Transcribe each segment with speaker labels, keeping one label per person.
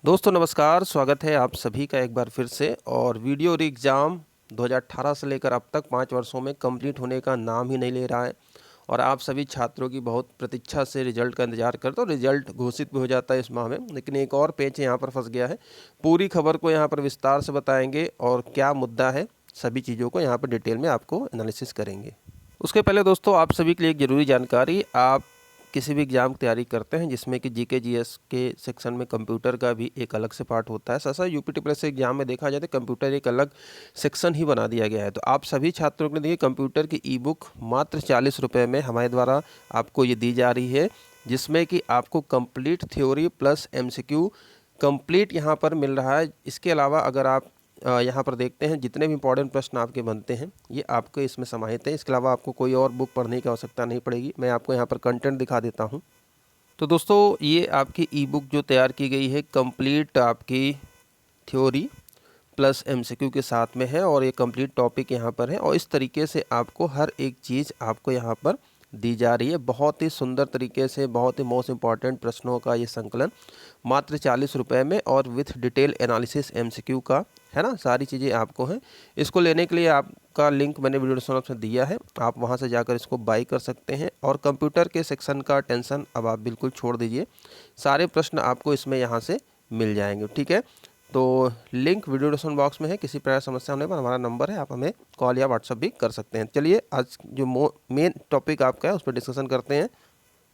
Speaker 1: दोस्तों नमस्कार, स्वागत है आप सभी का एक बार फिर से। और वीडियो री एग्ज़ाम 2018 से लेकर अब तक 5 वर्षों में कंप्लीट होने का नाम ही नहीं ले रहा है और आप सभी छात्रों की बहुत प्रतीक्षा से रिजल्ट का इंतजार करते हो। रिजल्ट घोषित भी हो जाता है इस माह में, लेकिन एक और पेच यहाँ पर फंस गया है। पूरी खबर को यहाँ पर विस्तार से बताएंगे और क्या मुद्दा है, सभी चीज़ों को यहाँ पर डिटेल में आपको एनालिसिस करेंगे। उसके पहले दोस्तों आप सभी के लिए एक ज़रूरी जानकारी, आप किसी भी एग्ज़ाम की तैयारी करते हैं जिसमें कि जीके जीएस के सेक्शन में कंप्यूटर का भी एक अलग से पार्ट होता है। ऐसा यूपीटीपीएससी एग्जाम में देखा जाए तो कंप्यूटर एक अलग सेक्शन ही बना दिया गया है। तो आप सभी छात्रों के लिए देखिए, कंप्यूटर की ई बुक मात्र 40 रुपये में हमारे द्वारा आपको ये दी जा रही है, जिसमें कि आपको complete theory plus MCQ complete यहाँ पर मिल रहा है। इसके अलावा अगर आप यहाँ पर देखते हैं जितने भी इंपॉर्टेंट प्रश्न आपके बनते हैं ये आपको इसमें समाहित हैं। इसके अलावा आपको कोई और बुक पढ़ने की आवश्यकता नहीं पड़ेगी। मैं आपको यहाँ पर कंटेंट दिखा देता हूँ। तो दोस्तों ये आपकी ई बुक जो तैयार की गई है कंप्लीट आपकी थ्योरी प्लस एमसीक्यू के साथ में है और ये कंप्लीट टॉपिक यहाँ पर है और इस तरीके से आपको हर एक चीज़ आपको यहाँ पर दी जा रही है। बहुत ही सुंदर तरीके से, बहुत ही मोस्ट इम्पॉर्टेंट प्रश्नों का ये संकलन मात्र 40 रुपये में और विथ डिटेल एनालिसिस एमसीक्यू का, है ना, सारी चीज़ें आपको हैं। इसको लेने के लिए आपका लिंक मैंने वीडियो डिस्क्रिप्शन में दिया है, आप वहां से जाकर इसको बाई कर सकते हैं। और कंप्यूटर के सेक्शन का टेंशन अब आप बिल्कुल छोड़ दीजिए, सारे प्रश्न आपको इसमें यहाँ से मिल जाएंगे, ठीक है। तो लिंक वीडियो डिस्क्रिप्शन बॉक्स में है। किसी प्रकार समस्या होने पर हमारा नंबर है, आप हमें कॉल या व्हाट्सअप भी कर सकते हैं। चलिए आज जो मेन टॉपिक आपका है उस पर डिस्कशन करते हैं।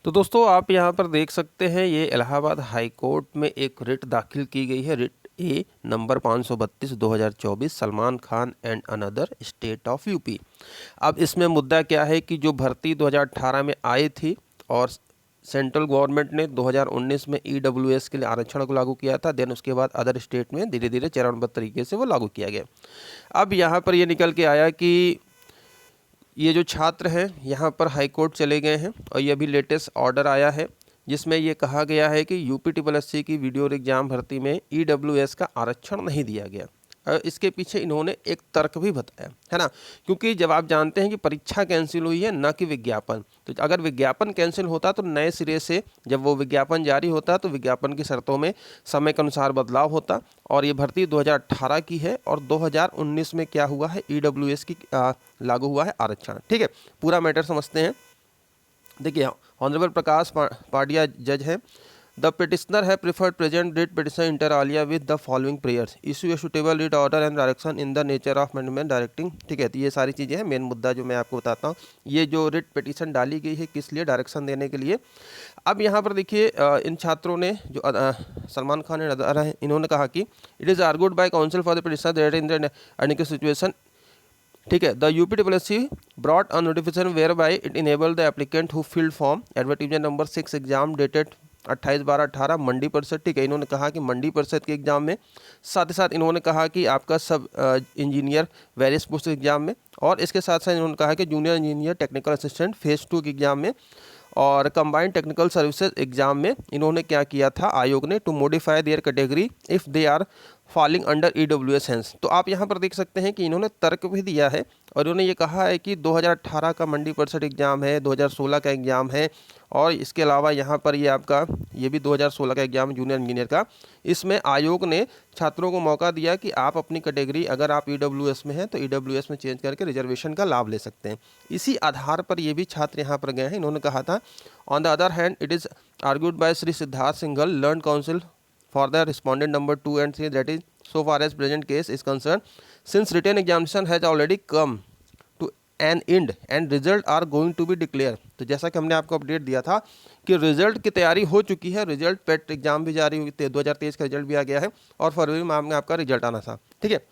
Speaker 1: तो दोस्तों आप यहाँ पर देख सकते हैं ये इलाहाबाद हाई कोर्ट में एक रिट दाखिल की गई है, writ A number 532 2024 Salman Khan and another state of UP. अब इसमें मुद्दा क्या है कि जो भर्ती 2018 में आई थी और सेंट्रल गवर्नमेंट ने 2019 में ईडब्ल्यूएस के लिए आरक्षण को लागू किया था, देन उसके बाद अदर स्टेट में धीरे धीरे चरणबद्ध तरीके से वो लागू किया गया। अब यहाँ पर ये निकल के आया कि ये जो छात्र हैं यहाँ पर हाई कोर्ट चले गए हैं और ये अभी लेटेस्ट ऑर्डर आया है जिसमें ये कहा गया है कि यूपीटीपीएससी की वीडियो एग्जाम भर्ती में ईडब्ल्यूएस का आरक्षण नहीं दिया गया। इसके पीछे इन्होंने एक तर्क भी बताया, है ना, क्योंकि जब आप जानते हैं कि परीक्षा कैंसिल हुई है ना कि विज्ञापन, तो अगर विज्ञापन कैंसिल होता तो नए सिरे से जब वो विज्ञापन जारी होता तो विज्ञापन की शर्तों में समय के अनुसार बदलाव होता। और ये भर्ती 2018 की है और 2019 में क्या हुआ है, ईडब्ल्यूएस की लागू हुआ है आरक्षण, ठीक है। पूरा मैटर समझते हैं। देखिए ऑनरेबल प्रकाश पाडिया जज है। द पिटिशनर है preferred present writ petition inter Alia with the following prayers issue a suitable writ order and direction in the nature of amendment directing, ठीक है। तो ये सारी चीज़ें हैं। मेन मुद्दा जो मैं आपको बताता हूँ, ये जो रिट पिटिशन डाली गई है किस लिए, डायरेक्शन देने के लिए। अब यहाँ पर देखिए इन छात्रों ने जो सलमान खान एंड अदर हैं, इन्होंने कहा कि it is argued by counsel for the petitioner that in the unique situation, ठीक है, the UPTPSC brought a notification whereby it enable the applicant who filled form advertisement number 6 exam dated 28/12/18 Mandi Parishad, ठीक है। इन्होंने कहा कि मंडी परिषद के exam में, साथ ही साथ इन्होंने कहा कि आपका सब इंजीनियर वेरियस पोस्ट एग्जाम में, और इसके साथ साथ इन्होंने कहा कि junior engineer technical assistant phase 2 के एग्जाम में और कंबाइंड टेक्निकल सर्विसेज एग्जाम में इन्होंने क्या किया था आयोग ने, to modify their category if they are falling under EWS hence. तो आप यहाँ पर देख सकते हैं कि इन्होंने तर्क भी दिया है और इन्होंने ये कहा है कि 2018 का मंडी परिषद एग्जाम है, 2016 का एग्जाम है और इसके अलावा यहाँ पर ये आपका ये भी 2016 का एग्जाम जूनियर इंजीनियर का। इसमें आयोग ने छात्रों को मौका दिया कि आप अपनी कैटेगरी अगर आप ईडब्ल्यूएस में हैं तो ईडब्ल्यूएस में चेंज करके रिजर्वेशन का लाभ ले सकते हैं। इसी आधार पर ये भी छात्र यहाँ पर गए हैं। इन्होंने कहा था on the other hand it is argued by Shri Siddharth Singhal learned counsel for the respondent number 2 and 3, that is so far as present case is concerned, since written examination has already come to an end and result are going to be declared। तो जैसा कि हमने आपको update दिया था कि result की तैयारी हो चुकी है, रिजल्ट पेट एग्जाम भी जारी हुई थी, 2023 का रिजल्ट भी आ गया है और फरवरी माह में आपका रिजल्ट आना था, ठीक है।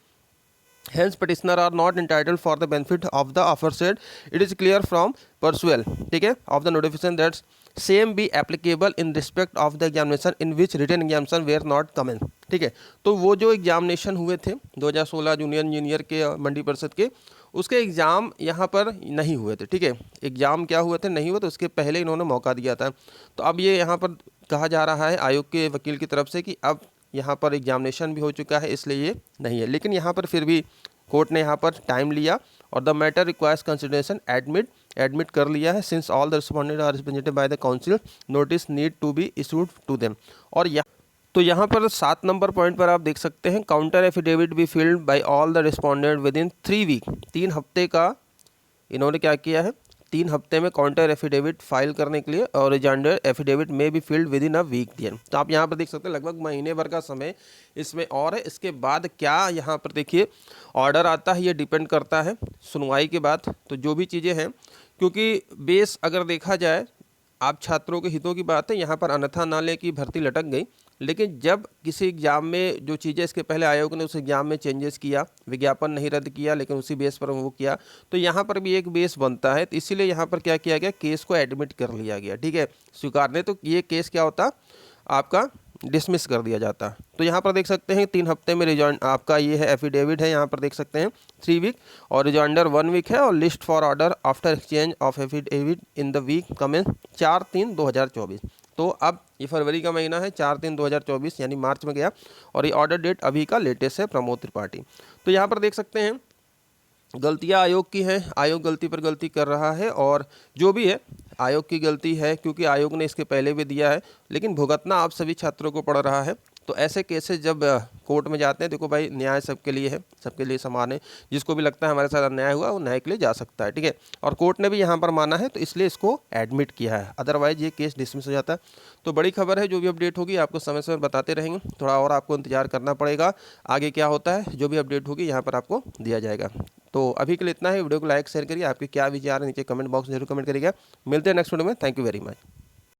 Speaker 1: Hence petitioner are not entitled for the benefit of the aforesaid, it is clear from pursual, ठीक है, of the notification that same be applicable in respect of the examination in which written examination were not commenced, ठीक है। तो वो जो examination हुए थे 2016 junior engineer के मंडी परिषद के, उसके एग्ज़ाम यहाँ पर नहीं हुए थे, ठीक है। एग्ज़ाम क्या हुए थे, नहीं हुए, तो उसके पहले इन्होंने मौका दिया था। तो अब ये यहाँ पर कहा जा रहा है आयोग के वकील की तरफ से कि अब यहाँ पर एग्जामिनेशन भी हो चुका है इसलिए ये नहीं है, लेकिन यहाँ पर फिर भी कोर्ट ने यहाँ पर टाइम लिया और the matter requires consideration admit कर लिया है, since all the respondent are represented by the counsel notice need to be issued to them. और तो यहाँ पर 7 नंबर पॉइंट पर आप देख सकते हैं, counter affidavit be filed by all the respondent within 3 week. 3 हफ्ते का इन्होंने क्या किया है, 3 हफ्ते में काउंटर एफिडेविट फाइल करने के लिए, और रिजॉइंडर एफिडेविट में भी filed within a week दिया। तो आप यहाँ पर देख सकते हैं लगभग महीने भर का समय इसमें और है। इसके बाद क्या यहाँ पर देखिए ऑर्डर आता है, ये डिपेंड करता है सुनवाई के बाद। तो जो भी चीज़ें हैं, क्योंकि बेस अगर देखा जाए, आप छात्रों के हितों की बात है, यहाँ पर अन्यथा ना ले की भर्ती लटक गई, लेकिन जब किसी एग्ज़ाम में जो चीज़ें इसके पहले आयोग ने उस एग्ज़ाम में चेंजेस किया, विज्ञापन नहीं रद्द किया लेकिन उसी बेस पर वो किया, तो यहाँ पर भी एक बेस बनता है। तो इसीलिए यहाँ पर क्या किया गया, केस को एडमिट कर लिया गया, ठीक है, स्वीकारने। तो ये केस क्या होता, आपका डिसमिस कर दिया जाता। तो यहाँ पर देख सकते हैं 3 हफ्ते में रिजॉइंड आपका ये है एफिडेविट है, यहाँ पर देख सकते हैं 3 वीक, और रिजॉइंडर 1 वीक है, और list for order after exchange of affidavit in the week commence 4/3/2024। तो अब ये फरवरी का महीना है, 4/3/2024 यानी मार्च में गया, और ये ऑर्डर डेट अभी का लेटेस्ट है, प्रमोद त्रिपाठी। तो यहाँ पर देख सकते हैं गलतियाँ आयोग की हैं, आयोग गलती पर गलती कर रहा है, और जो भी है आयोग की गलती है, क्योंकि आयोग ने इसके पहले भी दिया है, लेकिन भुगतना आप सभी छात्रों को पड़ रहा है। तो ऐसे केसेस जब कोर्ट में जाते हैं, देखो भाई न्याय सबके लिए है, सबके लिए समान है, जिसको भी लगता है हमारे साथ अन्याय हुआ वो न्याय के लिए जा सकता है, ठीक है। और कोर्ट ने भी यहाँ पर माना है, तो इसलिए इसको एडमिट किया है, अदरवाइज ये केस डिसमिस हो जाता है। तो बड़ी खबर है, जो भी अपडेट होगी आपको समय समय बताते रहेंगे, थोड़ा और आपको इंतजार करना पड़ेगा, आगे क्या होता है जो भी अपडेट होगी यहाँ पर आपको दिया जाएगा। तो अभी के लिए इतना ही, वीडियो को लाइक शेयर करिए, आपके क्या विचार है नीचे कमेंट बॉक्स में जरूर कमेंट करिएगा। मिलते हैं नेक्स्ट वीडियो में, थैंक यू वेरी मच।